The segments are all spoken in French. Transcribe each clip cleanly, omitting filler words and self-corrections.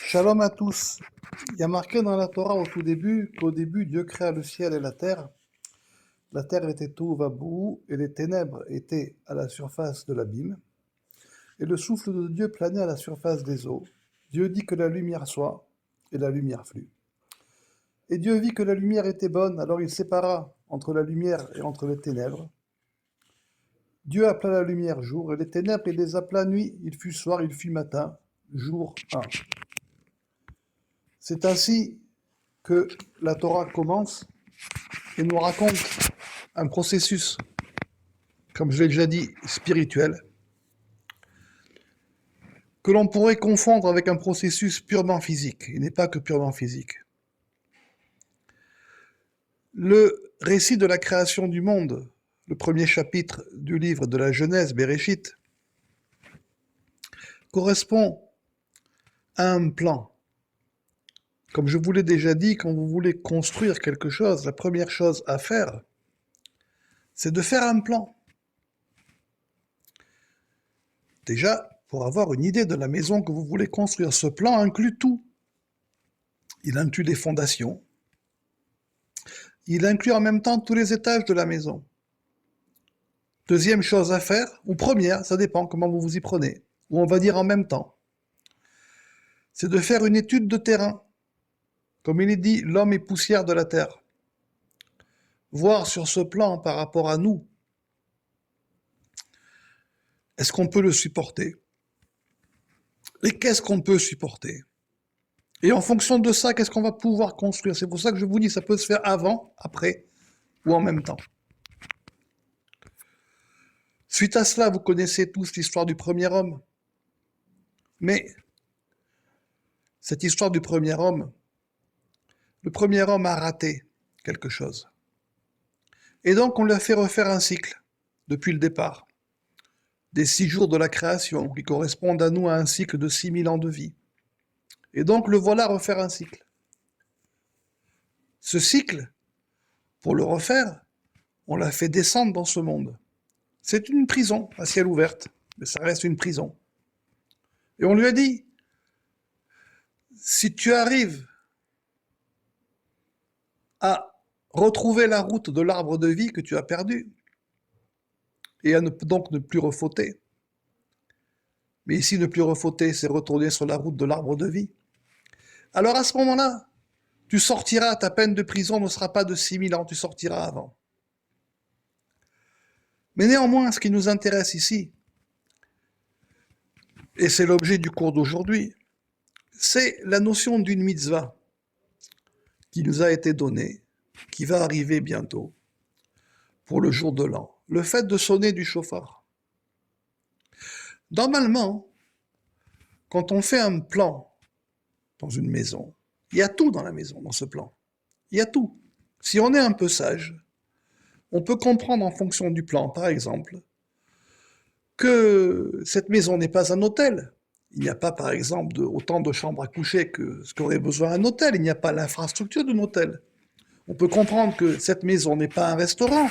Shalom à tous. Il y a marqué dans la Torah au tout début qu'au début Dieu créa le ciel et la terre. La terre était tohu vabohu et les ténèbres étaient à la surface de l'abîme. Et le souffle de Dieu planait à la surface des eaux. Dieu dit que la lumière soit, et la lumière fut. Et Dieu vit que la lumière était bonne, alors il sépara entre la lumière et entre les ténèbres. Dieu appela la lumière jour, et les ténèbres il les appela nuit. Il fut soir, il fut matin, jour 1. C'est ainsi que la Torah commence et nous raconte un processus, comme je l'ai déjà dit, spirituel, que l'on pourrait confondre avec un processus purement physique. Il n'est pas que purement physique. Le récit de la création du monde, le premier chapitre du livre de la Genèse, Bereshit, correspond à un plan. Comme je vous l'ai déjà dit, quand vous voulez construire quelque chose, la première chose à faire, c'est de faire un plan. Déjà, pour avoir une idée de la maison que vous voulez construire, ce plan inclut tout. Il inclut les fondations. Il inclut en même temps tous les étages de la maison. Deuxième chose à faire, ou première, ça dépend comment vous vous y prenez, ou on va dire en même temps, c'est de faire une étude de terrain. Comme il est dit, l'homme est poussière de la terre. Voir sur ce plan par rapport à nous, est-ce qu'on peut le supporter? Et qu'est-ce qu'on peut supporter? Et en fonction de ça, qu'est-ce qu'on va pouvoir construire? C'est pour ça que je vous dis, ça peut se faire avant, après, ou en même temps. Suite à cela, vous connaissez tous l'histoire du premier homme. Mais cette histoire du premier homme, le premier homme a raté quelque chose. Et donc on lui a fait refaire un cycle depuis le départ. Des 6 jours de la création qui correspondent à nous à un cycle de 6000 ans de vie. Et donc le voilà refaire un cycle. Ce cycle, pour le refaire, on l'a fait descendre dans ce monde. C'est une prison à ciel ouvert, mais ça reste une prison. Et on lui a dit, si tu arrives à retrouver la route de l'arbre de vie que tu as perdu, et à donc ne plus refauter. Mais ici, ne plus refauter, c'est retourner sur la route de l'arbre de vie. Alors à ce moment-là, tu sortiras, ta peine de prison ne sera pas de 6000 ans, tu sortiras avant. Mais néanmoins, ce qui nous intéresse ici, et c'est l'objet du cours d'aujourd'hui, c'est la notion d'une mitzvah qui nous a été donnée, qui va arriver bientôt, pour le jour de l'an. Le fait de sonner du chauffard. Normalement, quand on fait un plan dans une maison, il y a tout dans la maison, dans ce plan. Il y a tout. Si on est un peu sage, on peut comprendre en fonction du plan, par exemple, que cette maison n'est pas un hôtel. Il n'y a pas, par exemple, autant de chambres à coucher que ce qu'aurait besoin un hôtel. Il n'y a pas l'infrastructure d'un hôtel. On peut comprendre que cette maison n'est pas un restaurant.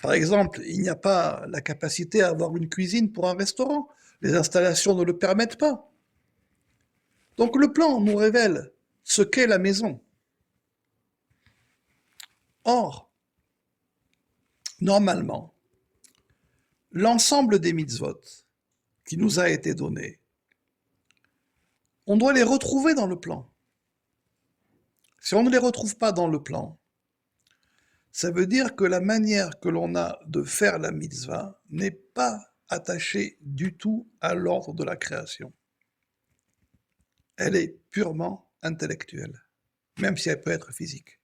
Par exemple, il n'y a pas la capacité à avoir une cuisine pour un restaurant. Les installations ne le permettent pas. Donc le plan nous révèle ce qu'est la maison. Or, normalement, l'ensemble des mitzvot qui nous a été donné, on doit les retrouver dans le plan. Si on ne les retrouve pas dans le plan, ça veut dire que la manière que l'on a de faire la mitzvah n'est pas attachée du tout à l'ordre de la création. Elle est purement intellectuelle, même si elle peut être physique.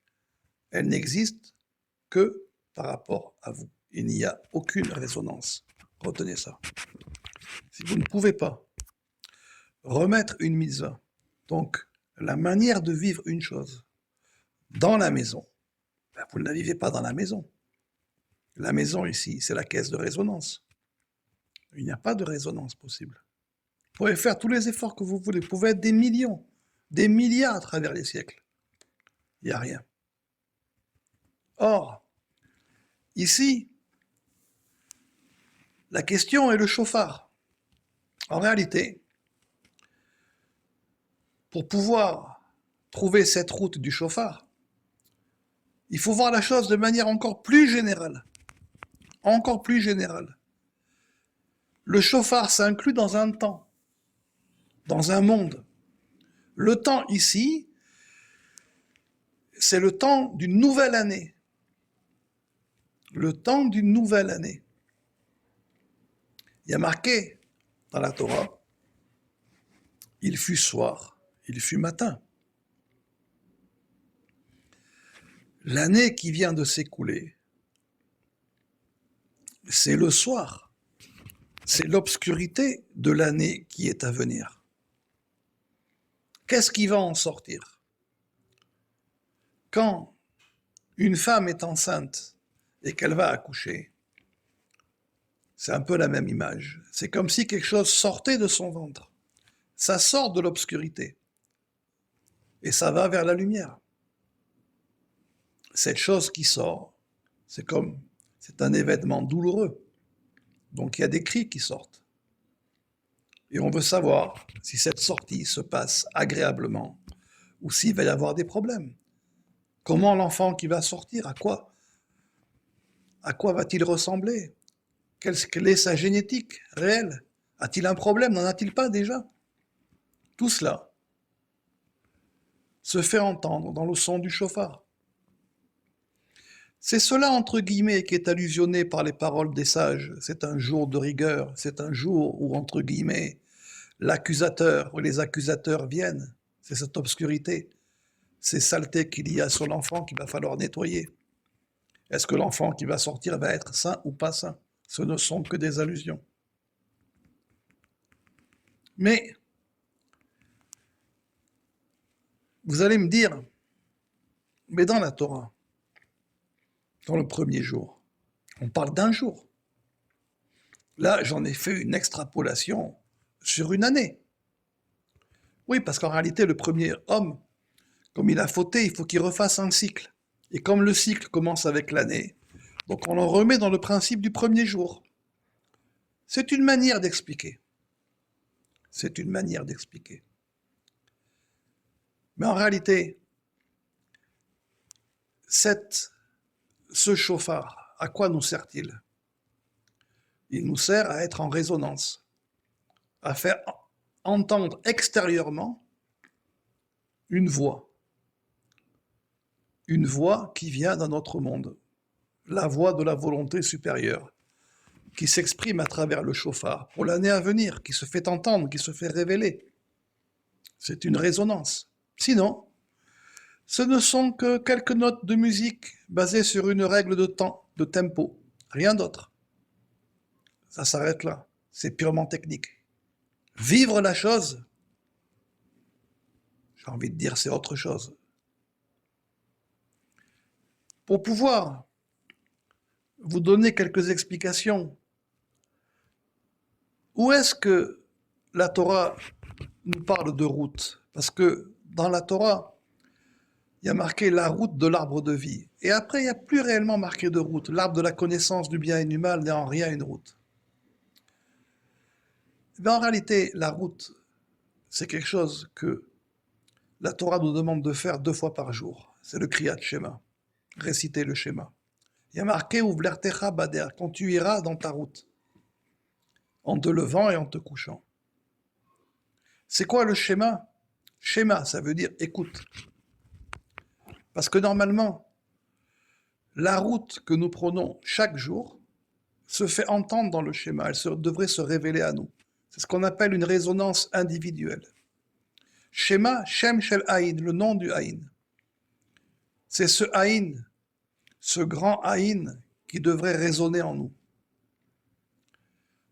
Elle n'existe que par rapport à vous. Il n'y a aucune résonance. Retenez ça. Si vous ne pouvez pas remettre une mitzvah, donc la manière de vivre une chose, dans la maison, ben vous ne la vivez pas dans la maison. La maison ici, c'est la caisse de résonance. Il n'y a pas de résonance possible. Vous pouvez faire tous les efforts que vous voulez, vous pouvez être des millions, des milliards à travers les siècles. Il n'y a rien. Or, ici, la question est le chauffard. En réalité, Pour pouvoir trouver cette route du chauffard, il faut voir la chose de manière encore plus générale. Encore plus générale. Le chauffard s'inclut dans un temps, dans un monde. Le temps ici, c'est le temps d'une nouvelle année. Le temps d'une nouvelle année. Il y a marqué dans la Torah, il fut soir, il fut matin. L'année qui vient de s'écouler, c'est le soir. C'est l'obscurité de l'année qui est à venir. Qu'est-ce qui va en sortir? Quand une femme est enceinte et qu'elle va accoucher, c'est un peu la même image. C'est comme si quelque chose sortait de son ventre. Ça sort de l'obscurité et ça va vers la lumière. Cette chose qui sort, c'est un événement douloureux. Donc il y a des cris qui sortent. Et on veut savoir si cette sortie se passe agréablement ou s'il va y avoir des problèmes. Comment l'enfant qui va sortir, à quoi va-t-il ressembler? Quelle est sa génétique réelle? A-t-il un problème? N'en a-t-il pas déjà? Tout cela se fait entendre dans le son du chauffard. C'est cela, entre guillemets, qui est allusionné par les paroles des sages. C'est un jour de rigueur, c'est un jour où, entre guillemets, l'accusateur ou les accusateurs viennent. C'est cette obscurité, ces saletés qu'il y a sur l'enfant qu'il va falloir nettoyer. Est-ce que l'enfant qui va sortir va être sain ou pas sain? Ce ne sont que des allusions. Mais, vous allez me dire, mais dans la Torah, dans le premier jour, on parle d'un jour. Là, j'en ai fait une extrapolation sur une année. Oui, parce qu'en réalité, le premier homme, comme il a fauté, il faut qu'il refasse un cycle. Et comme le cycle commence avec l'année, donc on en remet dans le principe du premier jour. C'est une manière d'expliquer. C'est une manière d'expliquer. Mais en réalité, ce chauffard, à quoi nous sert-il? Il nous sert à être en résonance, à faire entendre extérieurement une voix qui vient d'un autre monde, la voix de la volonté supérieure, qui s'exprime à travers le chauffard pour l'année à venir, qui se fait entendre, qui se fait révéler. C'est une résonance. Sinon, ce ne sont que quelques notes de musique basées sur une règle de temps, de tempo, rien d'autre. Ça s'arrête là, c'est purement technique. Vivre la chose, j'ai envie de dire, c'est autre chose. Pour pouvoir vous donner quelques explications, où est-ce que la Torah nous parle de route? Parce que dans la Torah, il y a marqué la route de l'arbre de vie. Et après, il n'y a plus réellement marqué de route. L'arbre de la connaissance du bien et du mal n'est en rien une route. Mais en réalité, la route, c'est quelque chose que la Torah nous demande de faire 2 fois par jour. C'est le Kriyat Shema, réciter le schéma. Il y a marqué Uvlertecha bader, quand tu iras dans ta route, en te levant et en te couchant. C'est quoi le schéma? Schéma, ça veut dire écoute. Parce que normalement, la route que nous prenons chaque jour se fait entendre dans le schéma, elle devrait se révéler à nous. C'est ce qu'on appelle une résonance individuelle. Shema, Shem Shel Aïn, le nom du Aïn. C'est ce Aïn, ce grand Aïn qui devrait résonner en nous.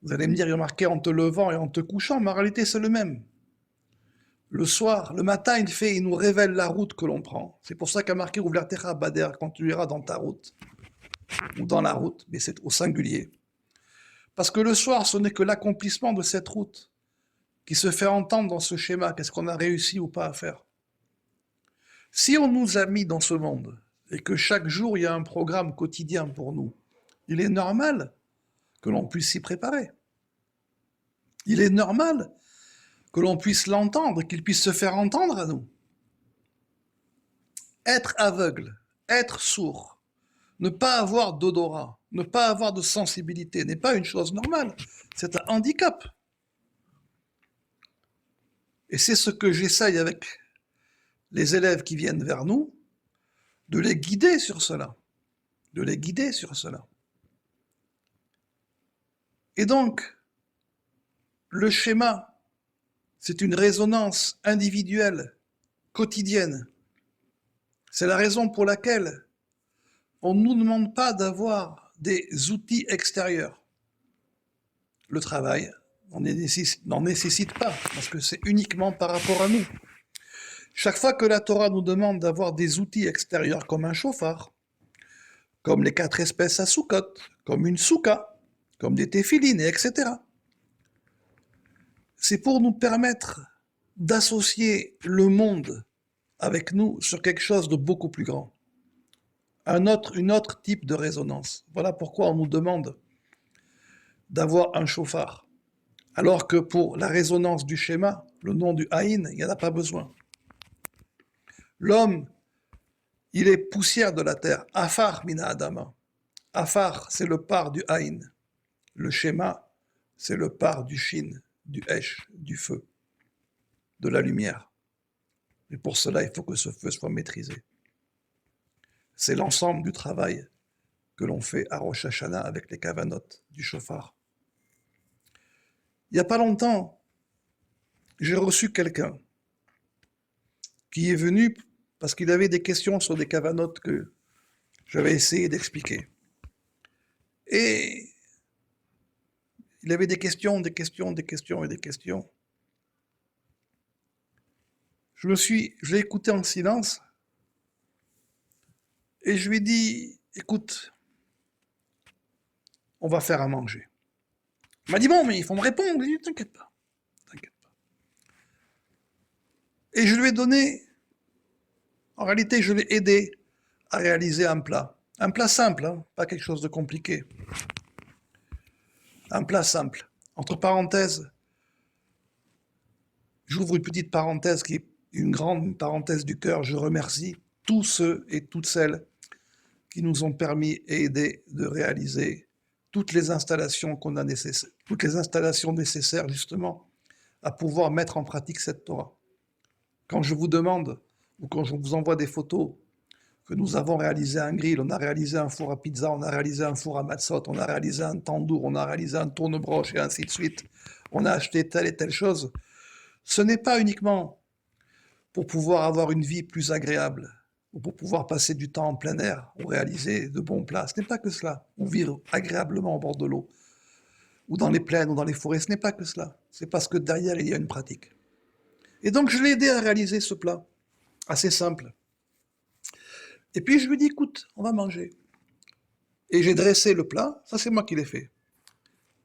Vous allez me dire, il y a marqué en te levant et en te couchant, mais en réalité c'est le même. Le soir, le matin, il nous révèle la route que l'on prend. C'est pour ça qu'a marqué Uvlertecha bader, quand tu iras dans ta route, ou dans la route, mais c'est au singulier. Parce que le soir, ce n'est que l'accomplissement de cette route qui se fait entendre dans ce schéma, qu'est-ce qu'on a réussi ou pas à faire. Si on nous a mis dans ce monde, et que chaque jour il y a un programme quotidien pour nous, il est normal que l'on puisse s'y préparer. Il est normal que l'on puisse l'entendre, qu'il puisse se faire entendre à nous. Être aveugle, être sourd, ne pas avoir d'odorat, ne pas avoir de sensibilité n'est pas une chose normale, c'est un handicap. Et c'est ce que j'essaye avec les élèves qui viennent vers nous, de les guider sur cela, de les guider sur cela. Et donc, le schéma, c'est une résonance individuelle, quotidienne. C'est la raison pour laquelle on ne nous demande pas d'avoir des outils extérieurs. Le travail n'en nécessite pas, parce que c'est uniquement par rapport à nous. Chaque fois que la Torah nous demande d'avoir des outils extérieurs comme un chauffard, comme les 4 espèces à Sukkot, comme une souka, comme des téphilines, etc., c'est pour nous permettre d'associer le monde avec nous sur quelque chose de beaucoup plus grand. Une autre type de résonance. Voilà pourquoi on nous demande d'avoir un chauffard. Alors que pour la résonance du schéma, le nom du Haïn, il n'y en a pas besoin. L'homme, il est poussière de la terre. Afar mina adama. Afar, c'est le par du Haïn. Le schéma, c'est le par du Shin, du Esh, du feu, de la lumière. Et pour cela, il faut que ce feu soit maîtrisé. C'est l'ensemble du travail que l'on fait à Rosh Hashanah avec les kavanot du chauffard. Il n'y a pas longtemps, j'ai reçu quelqu'un qui est venu parce qu'il avait des questions sur des kavanotes que j'avais essayé d'expliquer. Et il avait des questions. Je l'ai écouté en silence et je lui ai dit, écoute, on va faire à manger. Il m'a dit, bon, mais il faut me répondre. J'ai dit, t'inquiète pas. Et je lui ai donné, en réalité, je l'ai aidé à réaliser un plat. Un plat simple, hein, pas quelque chose de compliqué. Un plat simple. Entre parenthèses, j'ouvre une petite parenthèse qui est une grande parenthèse du cœur. Je remercie tous ceux et toutes celles qui nous ont permis et aidé de réaliser toutes les installations qu'on a nécessaires, toutes les installations nécessaires justement à pouvoir mettre en pratique cette Torah. Quand je vous demande ou quand je vous envoie des photos que nous avons réalisé un grill, on a réalisé un four à pizza, on a réalisé un four à matzot, on a réalisé un tandoor, on a réalisé un tourne-broche et ainsi de suite, on a acheté telle et telle chose, ce n'est pas uniquement pour pouvoir avoir une vie plus agréable, ou pour pouvoir passer du temps en plein air, ou réaliser de bons plats. Ce n'est pas que cela, ou vivre agréablement au bord de l'eau, ou dans les plaines, ou dans les forêts, ce n'est pas que cela. C'est parce que derrière, il y a une pratique. Et donc, je l'ai aidé à réaliser ce plat, assez simple. Et puis, je lui ai dit, écoute, on va manger. Et j'ai dressé le plat, ça c'est moi qui l'ai fait.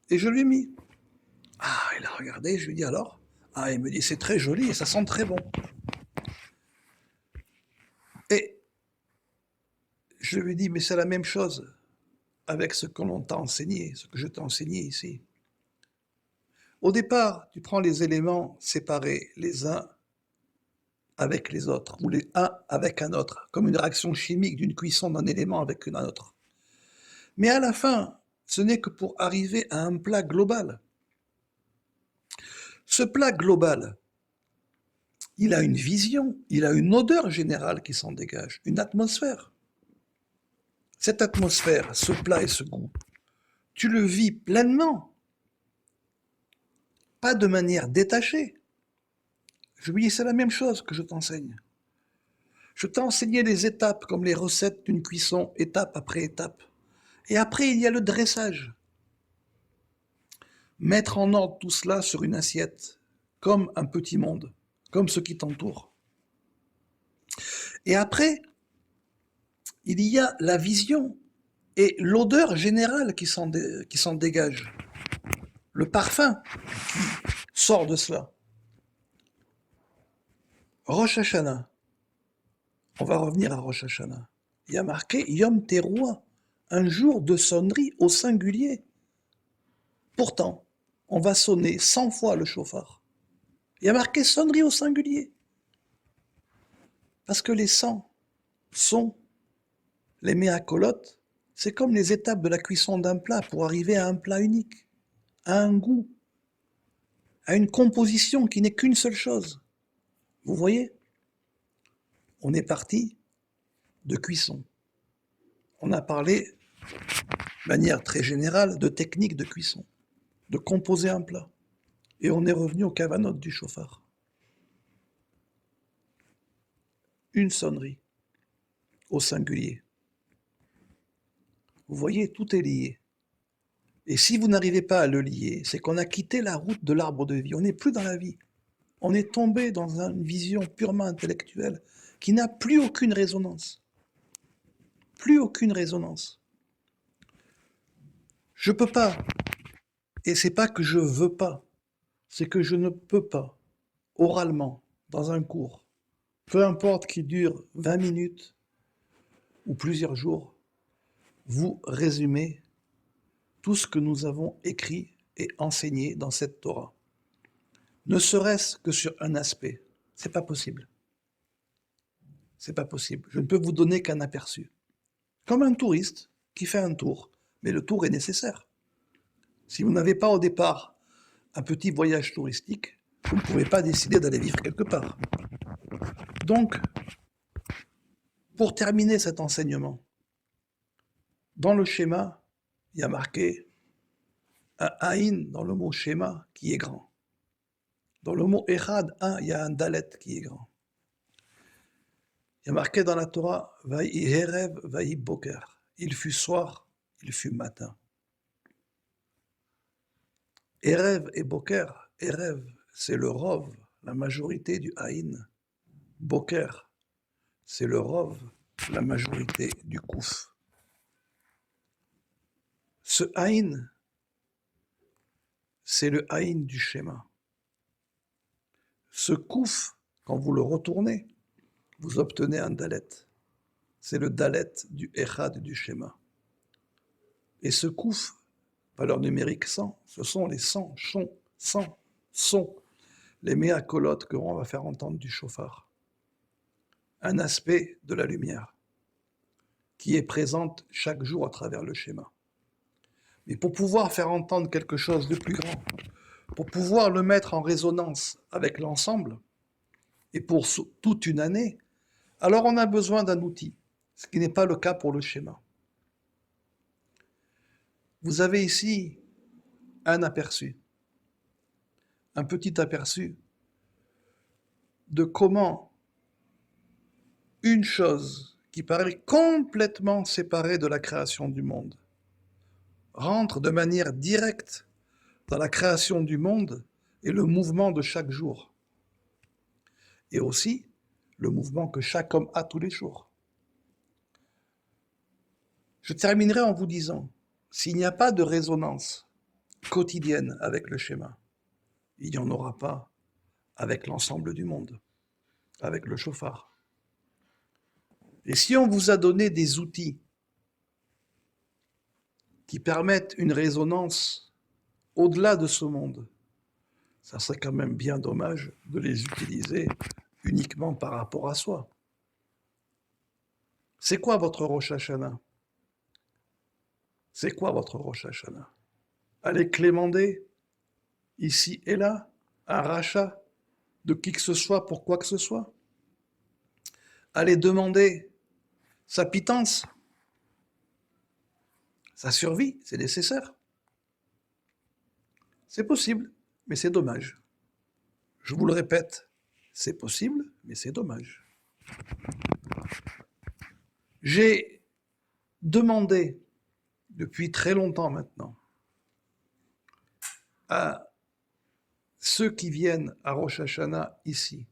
Et je lui ai mis. Ah, il a regardé, je lui ai dit alors. Ah, il me dit, c'est très joli et ça sent très bon. Et je lui ai dit, mais c'est la même chose avec ce que l'on t'a enseigné, ce que je t'ai enseigné ici. Au départ, tu prends les éléments séparés les uns avec les autres, ou les uns avec un autre, comme une réaction chimique d'une cuisson d'un élément avec un autre. Mais à la fin, ce n'est que pour arriver à un plat global. Ce plat global, il a une vision, il a une odeur générale qui s'en dégage, une atmosphère. Cette atmosphère, ce plat et ce goût, tu le vis pleinement, pas de manière détachée. Je lui dis, c'est la même chose que je t'enseigne. Je t'ai enseigné les étapes comme les recettes d'une cuisson, étape après étape. Et après, il y a le dressage. Mettre en ordre tout cela sur une assiette, comme un petit monde, comme ce qui t'entoure. Et après, il y a la vision et l'odeur générale qui s'en dégage. Le parfum qui sort de cela. Rosh Hashanah. On va revenir à Rosh Hashanah. Il y a marqué Yom Teruah, un jour de sonnerie au singulier. Pourtant, on va sonner 100 fois le chauffard. Il y a marqué sonnerie au singulier. Parce que les sons, les méacolotes, c'est comme les étapes de la cuisson d'un plat pour arriver à un plat unique, à un goût, à une composition qui n'est qu'une seule chose. Vous voyez? On est parti de cuisson. On a parlé, de manière très générale, de technique de cuisson, de composer un plat. Et on est revenu aux cavanotes du chauffard. Une sonnerie, au singulier. Vous voyez, tout est lié. Et si vous n'arrivez pas à le lier, c'est qu'on a quitté la route de l'arbre de vie. On n'est plus dans la vie. On est tombé dans une vision purement intellectuelle qui n'a plus aucune résonance. Plus aucune résonance. Je peux pas. Et c'est pas que je veux pas. C'est que je ne peux pas, oralement, dans un cours, peu importe qu'il dure 20 minutes ou plusieurs jours, vous résumer tout ce que nous avons écrit et enseigné dans cette Torah. Ne serait-ce que sur un aspect. C'est pas possible. C'est pas possible. Je ne peux vous donner qu'un aperçu. Comme un touriste qui fait un tour, mais le tour est nécessaire. Si vous n'avez pas au départ un petit voyage touristique, vous ne pouvez pas décider d'aller vivre quelque part. Donc, pour terminer cet enseignement, dans le schéma, il y a marqué un Aïn dans le mot schéma qui est grand. Dans le mot Echad, il y a un Dalet qui est grand. Il y a marqué dans la Torah, Vaï Erev, Vaï Boker. Il fut soir, il fut matin. Erev et Boker, Erev, c'est le Rov, la majorité du Aïn. Boker, c'est le Rov, la majorité du Kouf. Ce Aïn, c'est le Aïn du schéma. Ce Kouf, quand vous le retournez, vous obtenez un Dalet. C'est le Dalet du Echad du schéma. Et ce Kouf, valeur numérique 100, ce sont les 100 sons, les méacolotes que l'on va faire entendre du chauffard. Un aspect de la lumière qui est présente chaque jour à travers le schéma. Mais pour pouvoir faire entendre quelque chose de plus grand, pour pouvoir le mettre en résonance avec l'ensemble, et pour toute une année, alors on a besoin d'un outil, ce qui n'est pas le cas pour le schéma. Vous avez ici un aperçu, un petit aperçu de comment une chose qui paraît complètement séparée de la création du monde rentre de manière directe dans la création du monde et le mouvement de chaque jour. Et aussi le mouvement que chaque homme a tous les jours. Je terminerai en vous disant, s'il n'y a pas de résonance quotidienne avec le schéma, il n'y en aura pas avec l'ensemble du monde, avec le chauffard. Et si on vous a donné des outils qui permettent une résonance au-delà de ce monde, ça serait quand même bien dommage de les utiliser uniquement par rapport à soi. C'est quoi votre Rosh Hashanah? C'est quoi votre Rosh Hashanah? Aller clémender, ici et là, un rachat de qui que ce soit pour quoi que ce soit? Aller demander sa pitance, sa survie, c'est nécessaire. C'est possible, mais c'est dommage. Je vous le répète, c'est possible, mais c'est dommage. J'ai demandé, depuis très longtemps maintenant, à ceux qui viennent à Rosh Hashanah ici,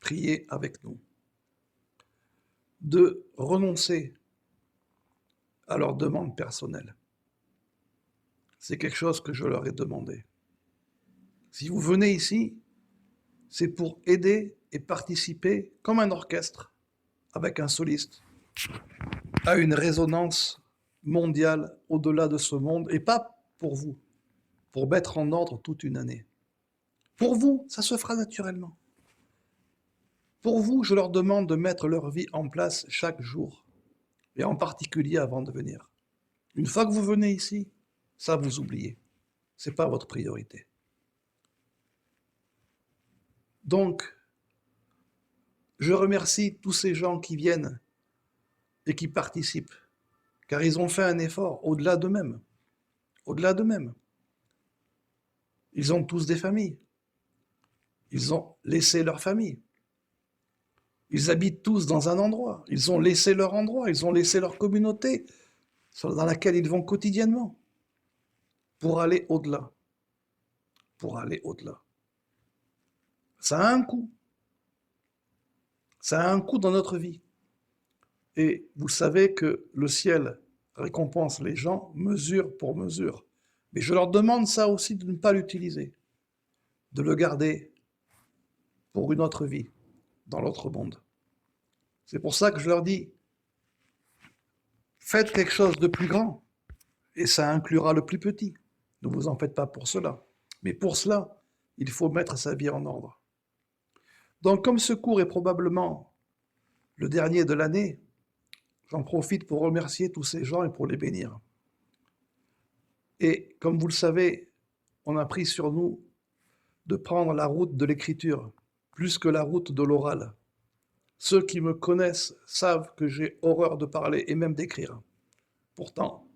prier avec nous, de renoncer à leurs demandes personnelles. C'est quelque chose que je leur ai demandé. Si vous venez ici, c'est pour aider et participer comme un orchestre, avec un soliste, à une résonance mondiale au-delà de ce monde, et pas pour vous, pour mettre en ordre toute une année. Pour vous, ça se fera naturellement. Pour vous, je leur demande de mettre leur vie en place chaque jour, et en particulier avant de venir. Une fois que vous venez ici, ça vous oubliez. Ce n'est pas votre priorité. Donc, je remercie tous ces gens qui viennent et qui participent, car ils ont fait un effort au-delà d'eux-mêmes. Au-delà d'eux-mêmes. Ils ont tous des familles. Ils ont laissé leur famille. Ils habitent tous dans un endroit. Ils ont laissé leur endroit. Ils ont laissé leur communauté dans laquelle ils vont quotidiennement pour aller au-delà. Pour aller au-delà. Ça a un coût. Ça a un coût dans notre vie. Et vous savez que le ciel récompense les gens mesure pour mesure. Mais je leur demande ça aussi de ne pas l'utiliser, de le garder pour une autre vie, dans l'autre monde. C'est pour ça que je leur dis, faites quelque chose de plus grand, et ça inclura le plus petit. Ne vous en faites pas pour cela. Mais pour cela, il faut mettre sa vie en ordre. Donc, comme ce cours est probablement le dernier de l'année, j'en profite pour remercier tous ces gens et pour les bénir. Et comme vous le savez, on a pris sur nous de prendre la route de l'écriture, plus que la route de l'oral. Ceux qui me connaissent savent que j'ai horreur de parler et même d'écrire. Pourtant,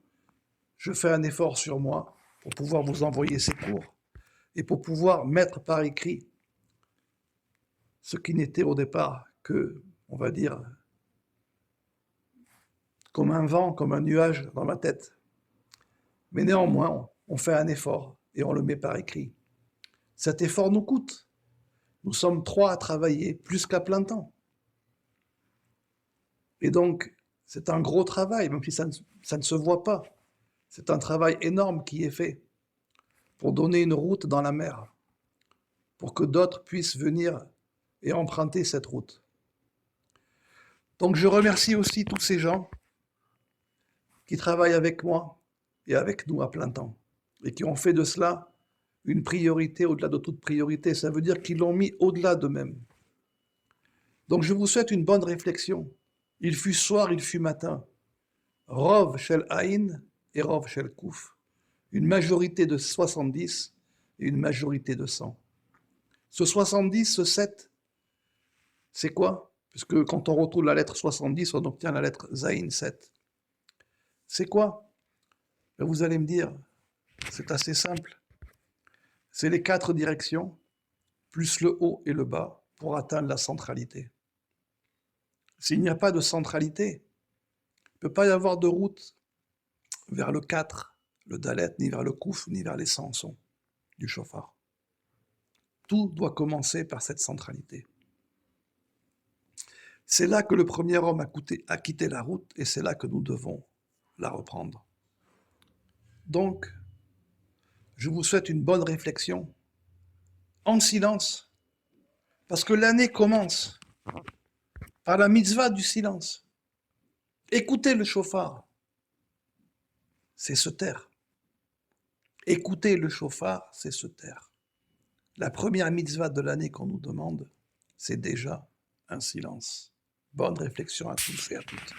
je fais un effort sur moi pour pouvoir vous envoyer ces cours et pour pouvoir mettre par écrit ce qui n'était au départ que, on va dire, comme un vent, comme un nuage dans ma tête. Mais néanmoins, on fait un effort et on le met par écrit. Cet effort nous coûte. Nous sommes 3 à travailler, plus qu'à plein temps. Et donc, c'est un gros travail, même si ça ne se voit pas. C'est un travail énorme qui est fait pour donner une route dans la mer, pour que d'autres puissent venir et emprunter cette route. Donc je remercie aussi tous ces gens qui travaillent avec moi et avec nous à plein temps, et qui ont fait de cela une priorité au-delà de toute priorité. Ça veut dire qu'ils l'ont mis au-delà d'eux-mêmes. Donc je vous souhaite une bonne réflexion. Il fut soir, il fut matin. Rov shel Aïn et Rov shel Kouf. Une majorité de 70 et une majorité de 100. Ce 70, ce 7, c'est quoi? Puisque quand on retrouve la lettre 70, on obtient la lettre Zaïn 7. C'est quoi? Vous allez me dire, c'est assez simple. C'est les 4 directions, plus le haut et le bas, pour atteindre la centralité. S'il n'y a pas de centralité, il ne peut pas y avoir de route vers le 4, le Dalet, ni vers le Kouf, ni vers les Samsons du chauffard. Tout doit commencer par cette centralité. C'est là que le premier homme a quitté la route et c'est là que nous devons la reprendre. Donc, je vous souhaite une bonne réflexion, en silence, parce que l'année commence par la mitzvah du silence. Écoutez le chauffard, c'est se taire. Écoutez le chauffard, c'est se taire. La première mitzvah de l'année qu'on nous demande, c'est déjà un silence. Bonne réflexion à tous et à toutes.